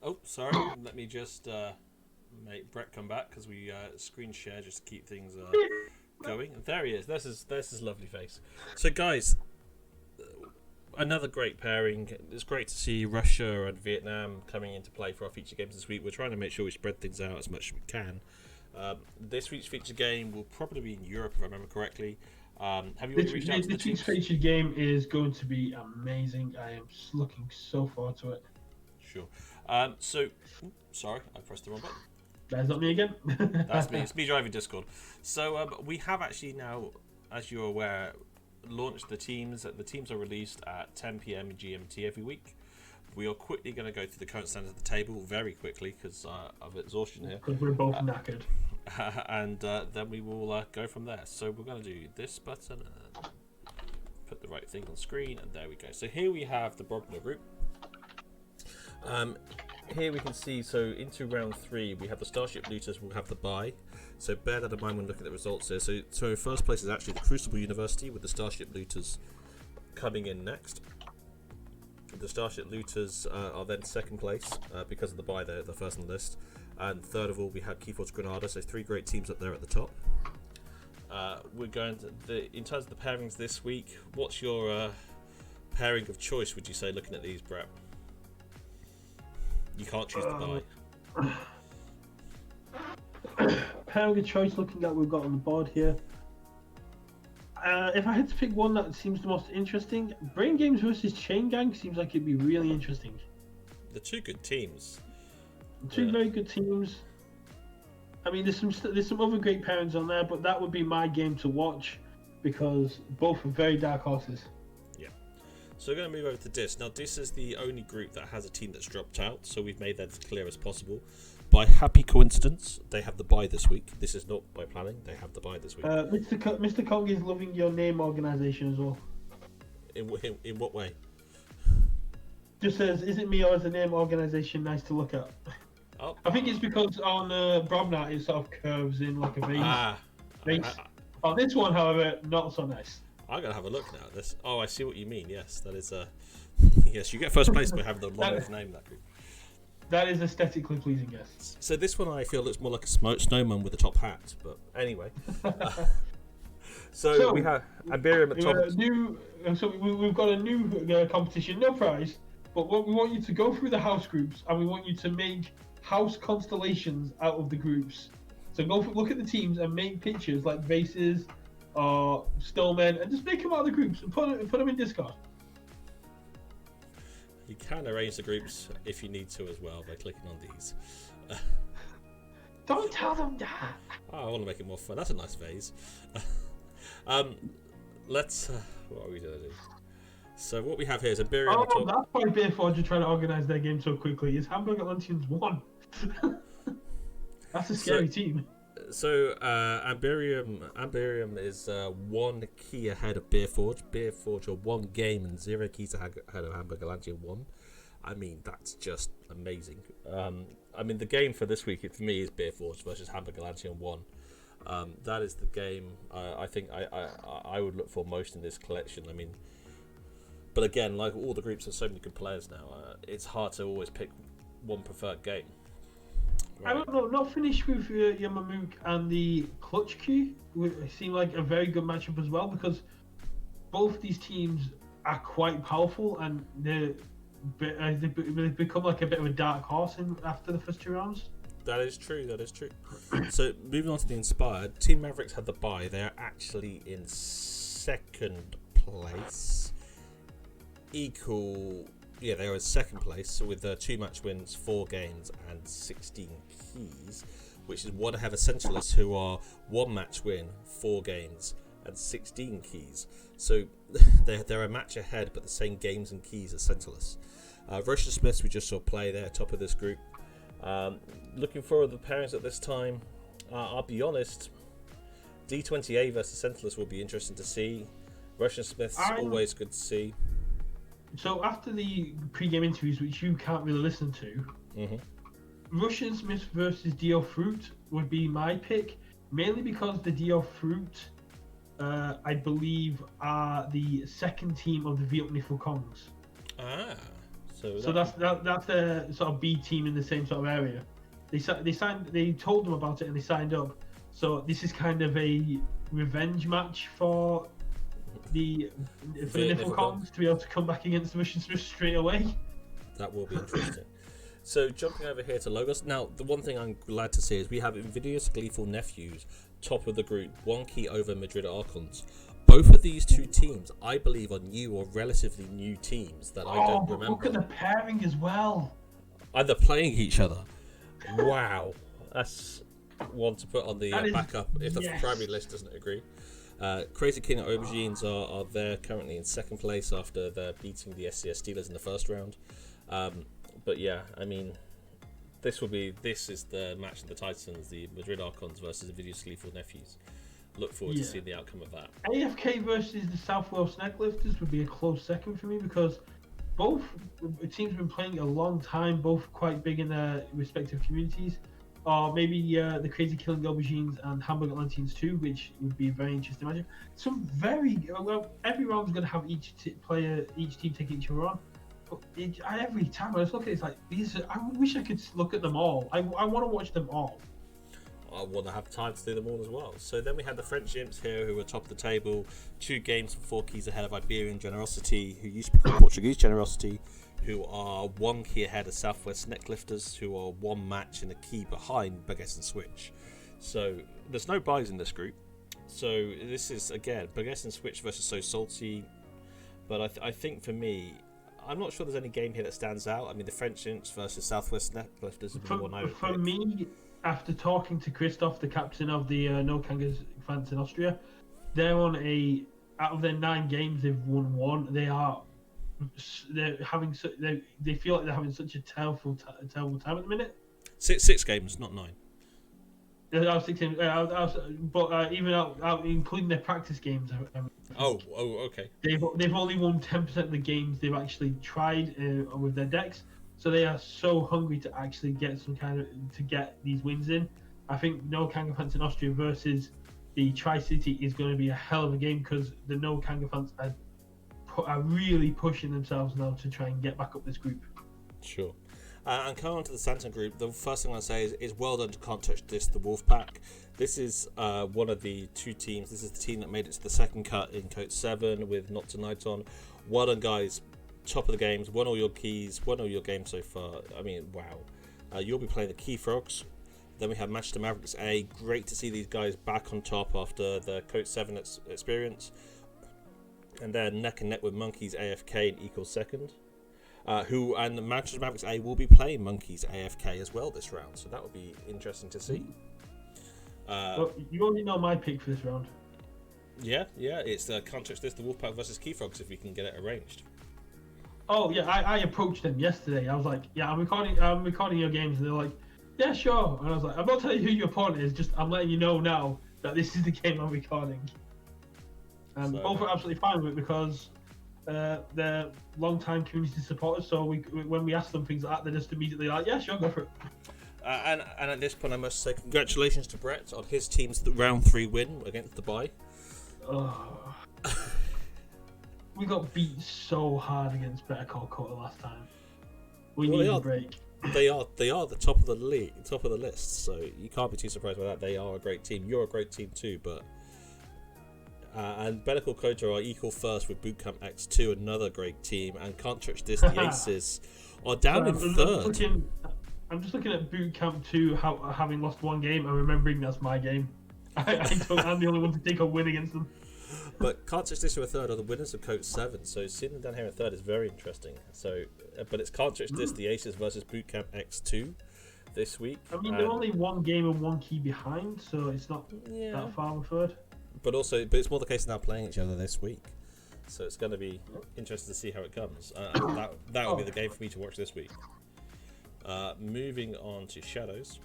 Oh, sorry. Let me just make Brett come back because we screen share just to keep things going. There he is. There's his lovely face. So, guys, another great pairing. It's great to see Russia and Vietnam coming into play for our feature games this week. We're trying to make sure we spread things out as much as we can. This week's feature game will probably be in Europe, if I remember correctly. Have you already reached out to the This week's teams? featured game is going to be amazing. I am looking so forward to it. Sure. Sorry, I pressed the wrong button. That's not me again. That's me. It's me driving Discord. So we have actually now, as you're aware, launched the teams. The teams are released at 10 p.m. GMT every week. We are quickly going to go through the current standings of the table very quickly because of exhaustion here. Because we're both knackered. And then we will go from there. So we're going to do this button, put the right thing on screen, and there we go. So here we have the Brochure Group. Here we can see, so into round 3, we have the Starship Looters will have the bye. So bear that in mind when looking at the results here. So first place is actually the Crucible University with the Starship Looters coming in next. The Starship Looters are then second place because of the bye. They're the first on the list. And third of all, we have Keyforge Granada. So 3 great teams up there at the top. We're going to in terms of the pairings this week. What's your pairing of choice? Would you say, looking at these, Brett? You can't choose the bye. Pairing of choice. Looking at what we've got on the board here. If I had to pick one that seems the most interesting, Brain Games versus Chain Gang seems like it'd be really interesting. The 2 good teams. Two very good teams. I mean, there's some other great pairings on there, but that would be my game to watch because both are very dark horses. Yeah. So we're going to move over to DIS. Now, DIS is the only group that has a team that's dropped out, so we've made that as clear as possible. By happy coincidence, they have the bye this week. This is not by planning. They have the bye this week. Mr. Kong is loving your name organization as well. In what way? Just says, is it me or is the name organization nice to look at? Oh. I think it's because on Brobnat it sort of curves in like a vase. On this one, however, not so nice. I'm going to have a look now at this. Oh, I see what you mean. Yes, that is yes, you get first place by having the longest name in that group. That is aesthetically pleasing, yes. So this one I feel looks more like a snowman with a top hat, but anyway. So we have Iberian at top. So we've got a new competition, no prize, but we want you to go through the house groups and we want you to make house constellations out of the groups. So look at the teams and make pictures like vases or snowmen and just make them out of the groups and put them in Discord. You can arrange the groups if you need to as well by clicking on these. Don't tell them that. Oh, I want to make it more fun. That's a nice vase. Let's. What are we gonna do? So what we have here is Iberian. Oh, that's why Beerforge are trying to organise their game so quickly. Is Hamburg Atlanteans won? That's a scary team. So Iberian is 1 key ahead of Beerforge. Beerforge are 1 game and 0 keys ahead of Hamburg Atlantean 1. I mean, that's just amazing. I mean, the game for this week for me is Beerforge versus Hamburg Atlantean 1. That is the game I think I would look for most in this collection. I mean, but again, like all the groups, there's so many good players now. It's hard to always pick one preferred game. Right. I don't know. Not finished with Yamamook and the Clutch Q. It seemed like a very good matchup as well because both these teams are quite powerful and they've become like a bit of a dark horse after the first 2 rounds. That is true. So moving on to the Inspired, Team Mavericks had the bye. They are actually in second place. Yeah, they are in second place with 2 match wins, 4 games, and 16 keys, which is one ahead of Sentinel, who are 1 match win, 4 games, and 16 keys. So they're a match ahead, but the same games and keys as Sentinel. Russian Smiths we just saw play. They're top of this group. Looking forward to the pairings at this time. I'll be honest, D20A versus Sentinel will be interesting to see. Russian Smiths always good to see. So after the pre-game interviews, which you can't really listen to, Russian Smith versus Dio Fruit would be my pick, mainly because the Dio Fruit, I believe, are the second team of the Vietnamese Kongs. So that's the sort of B team in the same sort of area. They told them about it and they signed up. So this is kind of a revenge match for the Niflcons to be able to come back against the Russian Smiths straight away. That will be interesting. So jumping over here to Logos. Now, the one thing I'm glad to see is we have Invidious Gleeful Nephews, top of the group, 1 key over Madrid Archons. Both of these two teams, I believe, are new or relatively new teams that I don't remember. Look at the pairing as well. And they're playing each other. Wow. That's one to put on the backup if the primary list doesn't agree. Crazy King Aubergines are there currently in second place after they're beating the SCS Steelers in the first round. But yeah, I mean, this is the match of the Titans, the Madrid Archons versus Invidious Gleeful Nephews. Look forward to seeing the outcome of that. AFK versus the South Wales Snacklifters would be a close second for me because both teams have been playing a long time, both quite big in their respective communities. Or maybe the Crazy Killing Aubergines and Hamburg Atlanteans too, which would be a very interesting match. Some very every round's going to have each team take each other on. But every time I just look at it, it's like I wish I could look at them all. I want to watch them all. I want to have time to do them all as well. So then we had the French Imps here who were top of the table, 2 games and 4 keys ahead of Iberian Generosity, who used to be called Portuguese Generosity, who are 1 key ahead of Southwest Necklifters, who are 1 match and a key behind Baguette and Switch. So there's no buys in this group. So this is, again, Baguette and Switch versus So Salty. But I think for me, I'm not sure there's any game here that stands out. I mean, the French Imps versus Southwest Necklifters would be one I would For pick. me, after talking to Christoph, the captain of the No Kangas fans in Austria, they're on out of their 9 games, they've won 1. They feel like they're having such a terrible time at the minute. 6 games, not 9. I was 16, but even out including their practice games. Okay. They've only won 10% of the games they've actually tried with their decks. So they are so hungry to actually get to get these wins in. I think No Kanga fans in Austria versus the Tri-City is going to be a hell of a game because the No Kanga fans are really pushing themselves now to try and get back up this group. Sure. And coming on to the Sentinel Group, the first thing I want to say is well done to Can't Touch This, the Wolfpack. This is one of the 2 teams. This is the team that made it to the second cut in KOTE 7 with Not Tonight on. Well done, guys. Top of the games, won all your keys, won all your games so far. I mean, wow. You'll be playing the Key Frogs. Then we have Manchester Mavericks A. Great to see these guys back on top after the KOTE 7 experience. And then neck and neck with Monkeys AFK in equal second. And Manchester Mavericks A will be playing Monkeys AFK as well this round. So that will be interesting to see. Well, you already know my pick for this round. Yeah. It's Can't Touch This, the Wolfpack versus Key Frogs if we can get it arranged. Oh yeah, I approached them yesterday. I was like, yeah, I'm recording your games, and they're like, yeah, sure. And I was like, I'm not telling you who your opponent is, just I'm letting you know now that this is the game I'm recording. And both are absolutely fine with it because they're long-time community supporters. So when we ask them things like that, they're just immediately like, yeah, sure, go for it. And at this point, I must say congratulations to Brett on his team's round 3 win against the bye. We got beat so hard against Better Call KOTE last time. We need a break. They are the top of the league, top of the list. So you can't be too surprised by that. They are a great team. You're a great team too, but and Better Call KOTE are equal first with Bootcamp X2, another great team, and Can't Touch This. The Aces are down in third. I'm just looking at Bootcamp 2, having lost 1 game and remembering that's my game. I'm the only one to take a win against them. But Can't Touch This are a third, are the winners of KOTE 7. So seeing them down here in third is very interesting. So, but it's Can't Touch This, the Aces versus Bootcamp X2 this week. I mean, they're only 1 game and 1 key behind, so it's not that far of a third. But it's more the case now playing each other this week. So it's going to be interesting to see how it comes. That will be the game for me to watch this week. Moving on to Shadows.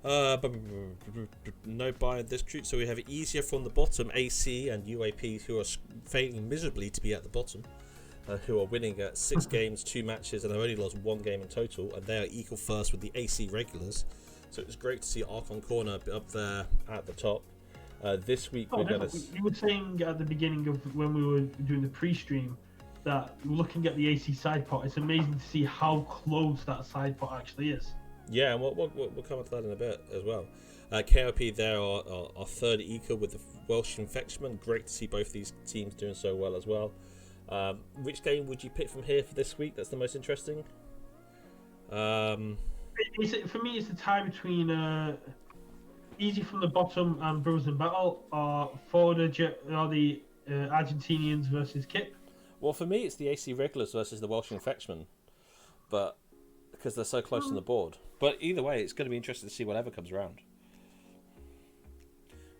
No buy in this group, so we have it easier from the bottom. AC and UAP, who are failing miserably to be at the bottom, who are winning at 6 games, 2 matches, and have only lost 1 game in total, and they are equal first with the AC regulars. So it's great to see Archon Corner up there at the top. This week we're going to. You were saying at the beginning of when we were doing the pre-stream that looking at the AC side pot, it's amazing to see how close that side pot actually is. Yeah, and we'll come on to that in a bit as well. KOP there are third equal with the Welsh Infectmen. Great to see both these teams doing so well as well. Which game would you pick from here for this week? That's the most interesting. For me, it's a tie between Easy from the Bottom and Brothers in Battle, or the Argentinians versus Kip. Well, for me, it's the AC Regulars versus the Welsh Infectmen, but because they're so close on the board. But either way, it's going to be interesting to see whatever comes around.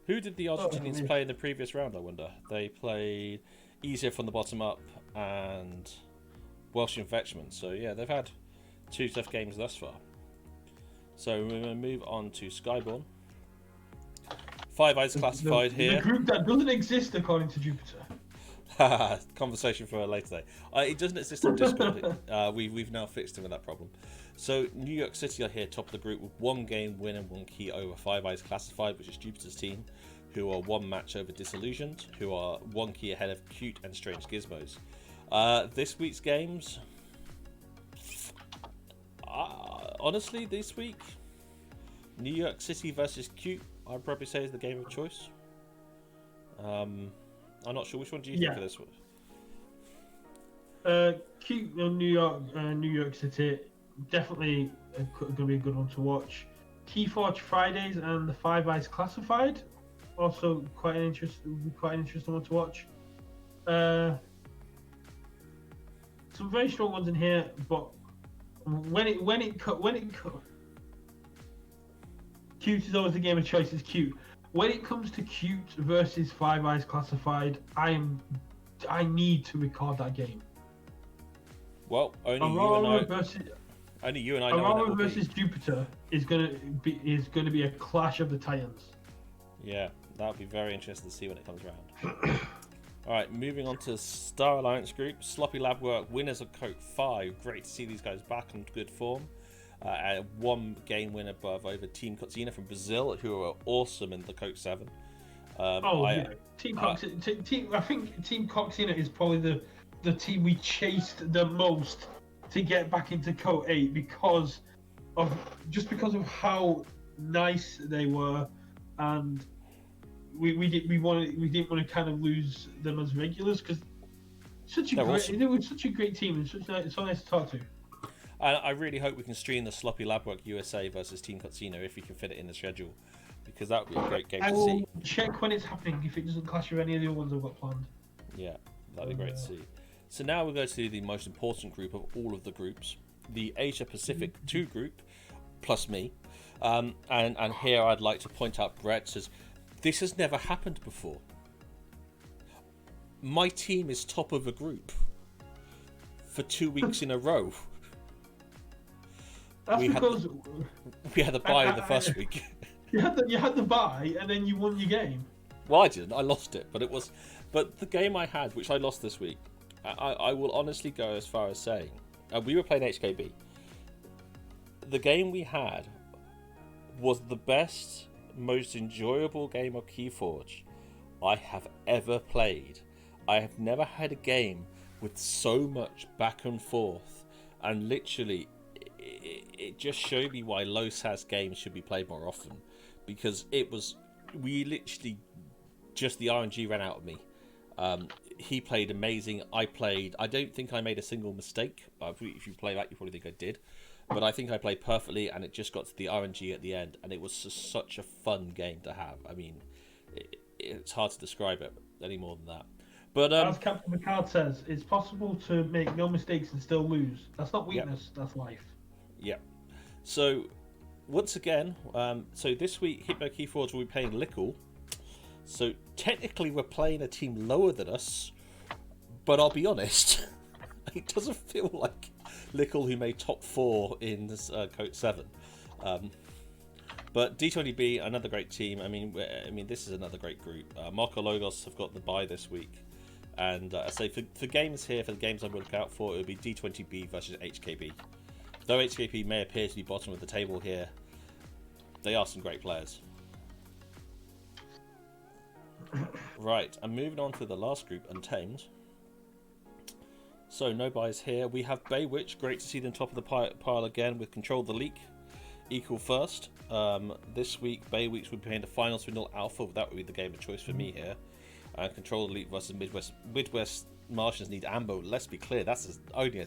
Who did the Argentinians play in the previous round, I wonder? They played Easier from the Bottom Up and Welsh Infectmen. So, yeah, they've had 2 tough games thus far. So, we're going to move on to Skyborn. Five Eyes classified here. The group that doesn't exist according to Jupiter. Conversation for a later day. It doesn't exist on Discord. We've now fixed him with that problem. So New York City are here top of the group with 1 game win and 1 key over Five Eyes Classified, which is Jupiter's team, who are 1 match over Disillusioned, who are 1 key ahead of Cute and Strange Gizmos. This week's games, honestly, this week, New York City versus Cute, I'd probably say is the game of choice. I'm not sure. Which one do you think of this one? Cute New York City, definitely going to be a good one to watch. Keyforge Fridays and the Five Eyes Classified, also quite an interesting one to watch. Some very strong ones in here, but Cute is always the game of choice. It's Cute. When it comes to Cute versus Five Eyes Classified, I need to record that game. Well, only you and I know Aurora versus Jupiter is gonna be a clash of the Titans. Yeah, that'll be very interesting to see when it comes around. All right, moving on to Star Alliance Group. Sloppy Lab Work, winners of KOTE 5. Great to see these guys back on good form. 1 game win above over Team KOTE from Brazil, who are awesome in the KOTE 7. Team KOTE. I think Team KOTE is probably the team we chased the most to get back into KOTE because of how nice they were, and we didn't want to kind of lose them as regulars because they were such a great team and it's so nice to talk to. I really hope we can stream the Sloppy Lab Work USA versus Team KOTE if we can fit it in the schedule, because that would be a great game to see. I will check when it's happening if it doesn't clash with any of the other ones I've got planned. Yeah, that'd be great to see. So now we'll go to the most important group of all of the groups, the Asia Pacific 2 group, plus me. And here I'd like to point out Brett says, this has never happened before. My team is top of a group for 2 weeks in a row. That's because we had the bye the first week. You had the bye and then you won your game. Well, I didn't. I lost it, but the game I had, which I lost this week, I will honestly go as far as saying, we were playing HKB. The game we had was the best, most enjoyable game of Keyforge I have ever played. I have never had a game with so much back and forth, and literally it just showed me why low SAS games should be played more often, because we literally just the RNG ran out of me. He played amazing. I don't think I made a single mistake. If you play that, you probably think I did. But I think I played perfectly, and it just got to the RNG at the end, and it was just such a fun game to have. I mean, it's hard to describe it any more than that. But as Captain Picard says, it's possible to make no mistakes and still lose. That's not weakness, that's life. Yeah. So, once again, so this week, Hypno Keyforge will be playing Lickle. So, technically, we're playing a team lower than us, but I'll be honest, it doesn't feel like Lickle, who made top 4 in this KOTE 7. But D20B, another great team. I mean, this is another great group. Marco Logos have got the bye this week. And I say for games here, for the games I'm going to look out for, it would be D20B versus HKB. Though HKB may appear to be bottom of the table here, they are some great players. Right, I'm moving on to the last group, Untamed. So no buys here. We have Baywitch. Great to see them top of the pile again with Control the Leak. Equal first. This week, Baywitch would be playing the Final Swindle Alpha. That would be the game of choice for me here. And Control the Leak versus Midwest Martians need Ambo. Let's be clear, that's only a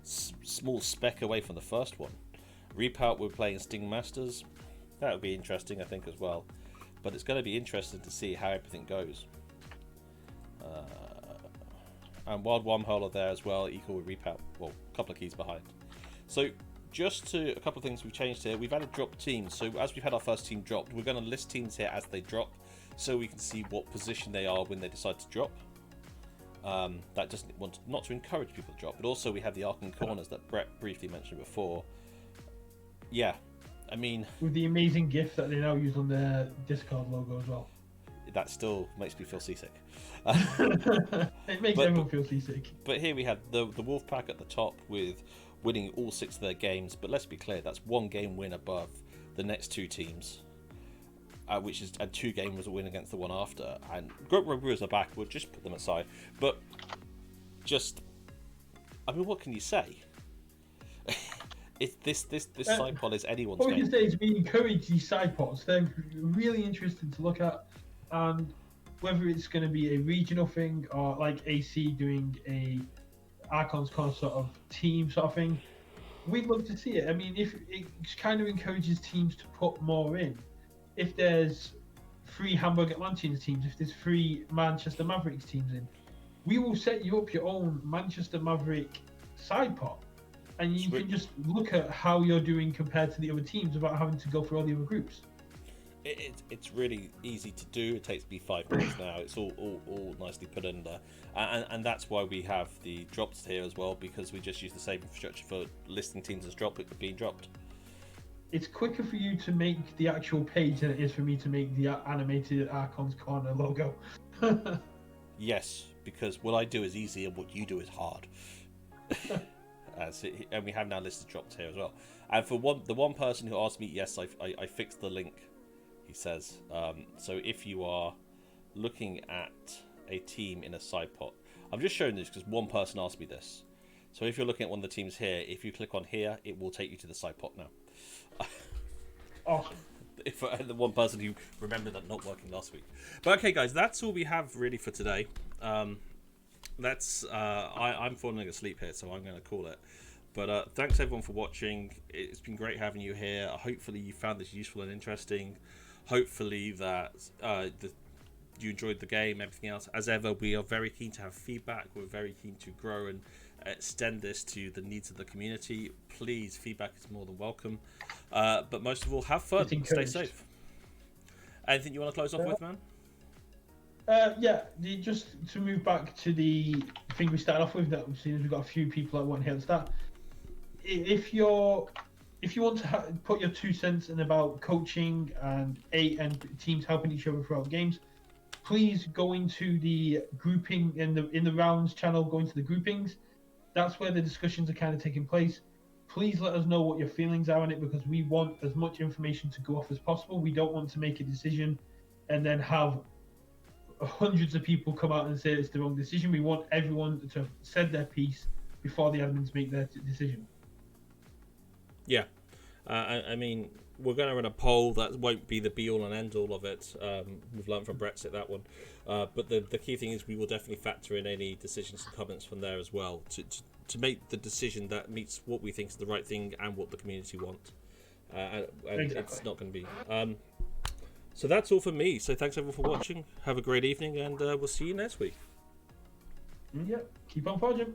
small speck away from the first one. Repout, we're playing Sting Masters. That would be interesting, I think, as well. But it's going to be interesting to see how everything goes. And Wild Wormhole are there as well, equal with Repout. Well, a couple of keys behind. So, just a couple of things we've changed here. We've added drop teams. So, as we've had our first team dropped, we're going to list teams here as they drop, so we can see what position they are when they decide to drop. That just not to encourage people to drop, but also we have the Arkham Corners that Brett briefly mentioned before. Yeah, I mean, with the amazing GIF that they now use on their Discord logo as well. That still makes me feel seasick. It makes everyone feel seasick. But here we have the Wolfpack at the top with winning all 6 of their games. But let's be clear, that's 1 game win above the next 2 teams, which is a 2 games a win against the one after. And Brochure Group are back. We'll just put them aside. But I mean, what can you say? This side pod is anyone's game. What we can say is we encourage these side pods. They're really interesting to look at, and whether it's going to be a regional thing or like AC doing a Archon's Corner sort of team sort of thing, we'd love to see it. I mean, if it kind of encourages teams to put more in. If there's 3 Hamburg Atlanteans teams, if there's 3 Manchester Mavericks teams in, we will set you up your own Manchester Maverick side pot. And you can just look at how you're doing compared to the other teams without having to go through all the other groups. It's really easy to do. It takes me 5 minutes now. It's all nicely put in there. And that's why we have the drops here as well, because we just use the same infrastructure for listing teams as being dropped. It's quicker for you to make the actual page than it is for me to make the animated Archon's Corner logo. Yes, because what I do is easy and what you do is hard. And we have now listed drops here as well. And for the one person who asked me, yes, I fixed the link, he says. So if you are looking at a team in a side pot, I'm just showing this because one person asked me this. So if you're looking at one of the teams here, if you click on here, it will take you to the side pot now. Awesome. If the one person who remembered that not working last week. But okay, guys, that's all we have really for today. I'm falling asleep here, so I'm going to call it. But thanks everyone for watching. It's been great having you here. Hopefully you found this useful and interesting. Hopefully that you enjoyed the game, everything else. As ever, we are very keen to have feedback. We're very keen to grow and extend this to the needs of the community. Please, feedback is more than welcome. But most of all, have fun. Stay safe. Anything you want to close off with, man? Just to move back to the thing we started off with, that we've seen, we've got a few people that want to hear the start. If you want to put your 2 cents in about coaching and teams helping each other throughout games, please go into the grouping in the rounds channel. Go into the groupings. That's where the discussions are kind of taking place. Please let us know what your feelings are on it, because we want as much information to go off as possible. We don't want to make a decision and then have hundreds of people come out and say it's the wrong decision. We want everyone to have said their piece before the admins make their decision. Yeah. I mean, we're going to run a poll. That won't be the be-all and end-all of it. We've learned from Brexit, that one. But the key thing is we will definitely factor in any decisions and comments from there as well to make the decision that meets what we think is the right thing and what the community want. And exactly. It's not going to be... So that's all for me. So thanks everyone for watching. Have a great evening, and we'll see you next week. Yeah, keep on forging.